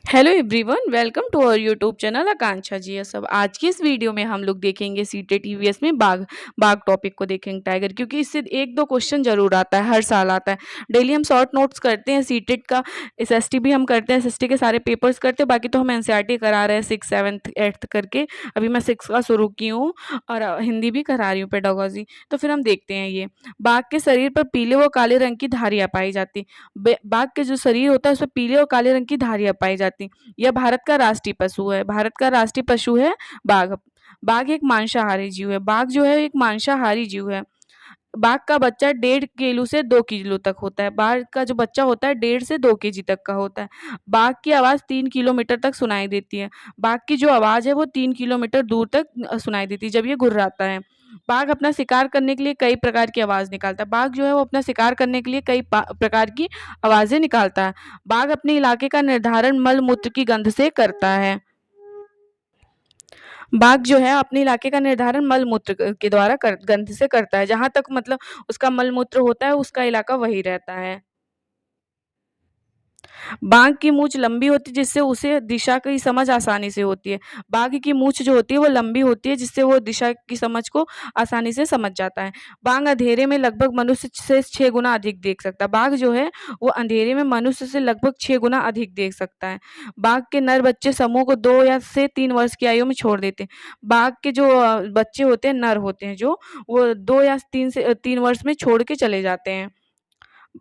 Hello everyone, welcome to our YouTube channel Akanksha ji. सब आज की इस वीडियो में हम लोग देखेंगे सीटेट ईवीएस में बाघ बाघ टॉपिक को देखेंगे टाइगर, क्योंकि इससे एक दो क्वेश्चन जरूर आता है, हर साल आता है। डेली हम शॉर्ट नोट्स करते हैं सीटेट का, एसएसटी भी हम करते हैं, एसएसटी के सारे पेपर्स करते हैं। बाकी तो हम एनसीईआरटी करा रहे हैं 6, 7, 8 करके। अभी मैं 6 का शुरू की हूँ और हिंदी भी करा रही हूँ, पेडागोजी। तो फिर हम देखते हैं ये बाघ के शरीर पर पीले व काले रंग की धारियां पाई जाती। बाघ के जो शरीर होता है उसमें पीले और काले रंग की धारियां पाई जाती। यह भारत का राष्ट्रीय पशु है। भारत का राष्ट्रीय पशु है बाघ। बाघ एक मांसाहारी जीव है। बाघ जो है एक मांसाहारी जीव है। बाघ का बच्चा 1.5 किलो से 2 किलो तक होता है। बाघ का जो बच्चा होता है 1.5 से 2 केजी तक का होता है। बाघ की आवाज 3 किलोमीटर तक सुनाई देती है। बाघ की जो आवाज है वो 3 किलोमीटर दूर तक सुनाई देती है जब ये गुर्राता है। बाघ अपना शिकार करने के लिए कई प्रकार की आवाज निकालता है। बाघ जो है वो अपना शिकार करने के लिए कई प्रकार की आवाजें निकालता है। बाघ अपने इलाके का निर्धारण मल मूत्र की गंध से करता है। बाघ जो है अपने इलाके का निर्धारण मल मूत्र के द्वारा गंध से करता है। जहां तक मतलब उसका मल मूत्र होता है उसका इलाका वही रहता है। बाघ की मूंछ लंबी होती है जिससे उसे दिशा की समझ आसानी से होती है। बाघ की मूंछ जो होती है वो लंबी होती है जिससे वो दिशा की समझ को आसानी से समझ जाता है। बाघ अंधेरे में लगभग मनुष्य से 6 गुना अधिक देख सकता है। बाघ जो है वो अंधेरे में मनुष्य से लगभग 6 गुना अधिक देख सकता है। बाघ के नर बच्चे समूह को 2 या से 3 वर्ष की आयु में छोड़ देते हैं। बाघ के जो बच्चे होते हैं, नर होते हैं जो, वो 2 या 3 वर्ष में छोड़ के चले जाते हैं।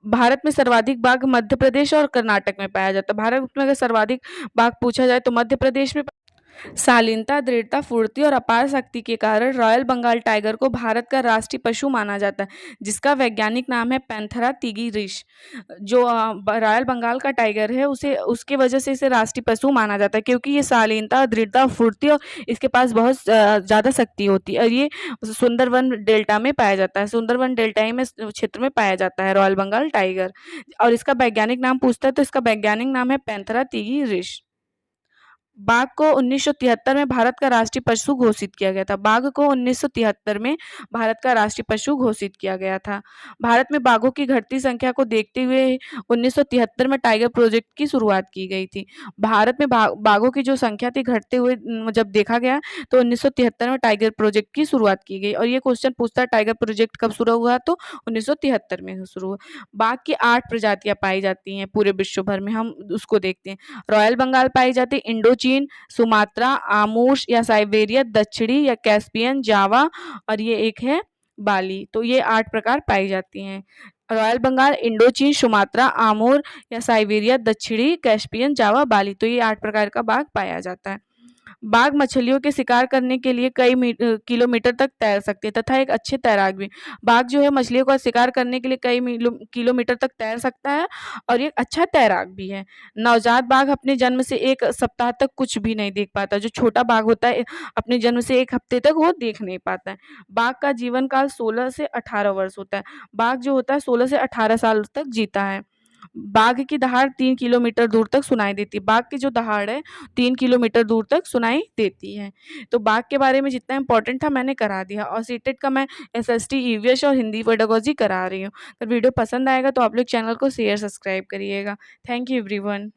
भारत में सर्वाधिक बाघ मध्य प्रदेश और कर्नाटक में पाया जाता है। भारत में अगर सर्वाधिक बाघ पूछा जाए तो मध्य प्रदेश में। शालीनता, दृढ़ता, फुर्ती और अपार शक्ति के कारण रॉयल बंगाल टाइगर को भारत का राष्ट्रीय पशु माना जाता है, जिसका वैज्ञानिक नाम है पैंथेरा टिग्रिस। जो रॉयल बंगाल का टाइगर है उसे उसके वजह से इसे राष्ट्रीय पशु माना जाता है, क्योंकि ये शालीनता, दृढ़ता, फुर्ती और इसके पास बहुत ज़्यादा शक्ति होती है। और ये सुंदरवन डेल्टा में पाया जाता है। सुंदरवन डेल्टा में क्षेत्र में पाया जाता है रॉयल बंगाल टाइगर। और इसका वैज्ञानिक नाम पूछता है तो इसका वैज्ञानिक नाम है पैंथेरा टिग्रिस। बाघ को 1973 में भारत का राष्ट्रीय पशु घोषित किया गया था। बाघ को 1973 में भारत का राष्ट्रीय पशु घोषित किया गया था। भारत में बाघों की घटती संख्या को देखते हुए 1973 में टाइगर प्रोजेक्ट की शुरुआत की गई थी। भारत में बाघों की जो संख्या थी घटते हुए जब देखा गया तो 1973 में टाइगर प्रोजेक्ट की शुरुआत की गई। और ये क्वेश्चन पूछता है टाइगर प्रोजेक्ट कब शुरू हुआ, तो 1973 में शुरू हुआ। बाघ की 8 प्रजातियां पाई जाती हैं पूरे विश्व भर में, हम उसको देखते हैं। रॉयल बंगाल पाई जाती है, इंडो चीन, सुमात्रा, आमूस या साइबेरिया, दक्षिणी या कैस्पियन, जावा, और ये एक है बाली। तो ये 8 प्रकार पाई जाती हैं। रॉयल बंगाल, इंडो चीन, सुमात्रा, आमूर या साइबेरिया, दक्षिणी, कैस्पियन, जावा, बाली। तो ये 8 प्रकार का बाघ पाया जाता है। बाघ मछलियों के शिकार करने के लिए कई किलोमीटर तक तैर सकते हैं तथा एक अच्छे तैराक भी। बाघ जो है मछलियों का शिकार करने के लिए कई किलोमीटर तक तैर सकता है और ये अच्छा तैराक भी है। नवजात बाघ अपने जन्म से 1 सप्ताह तक कुछ भी नहीं देख पाता। जो छोटा बाघ होता है अपने जन्म से 1 हफ्ते तक वो देख नहीं पाता है। बाघ का जीवन काल 16 से 18 वर्ष होता है। बाघ जो होता है 16 से 18 साल तक जीता है। बाघ की दहाड़ 3 किलोमीटर दूर तक सुनाई देती है। बाघ की जो दहाड़ है 3 किलोमीटर दूर तक सुनाई देती है। तो बाघ के बारे में जितना इंपॉर्टेंट था मैंने करा दिया। और सीटेट का मैं एसएसटी, ईवीएस और हिंदी पेडागोजी करा रही हूँ। अगर वीडियो पसंद आएगा तो आप लोग चैनल को शेयर, सब्सक्राइब करिएगा। Thank you everyone.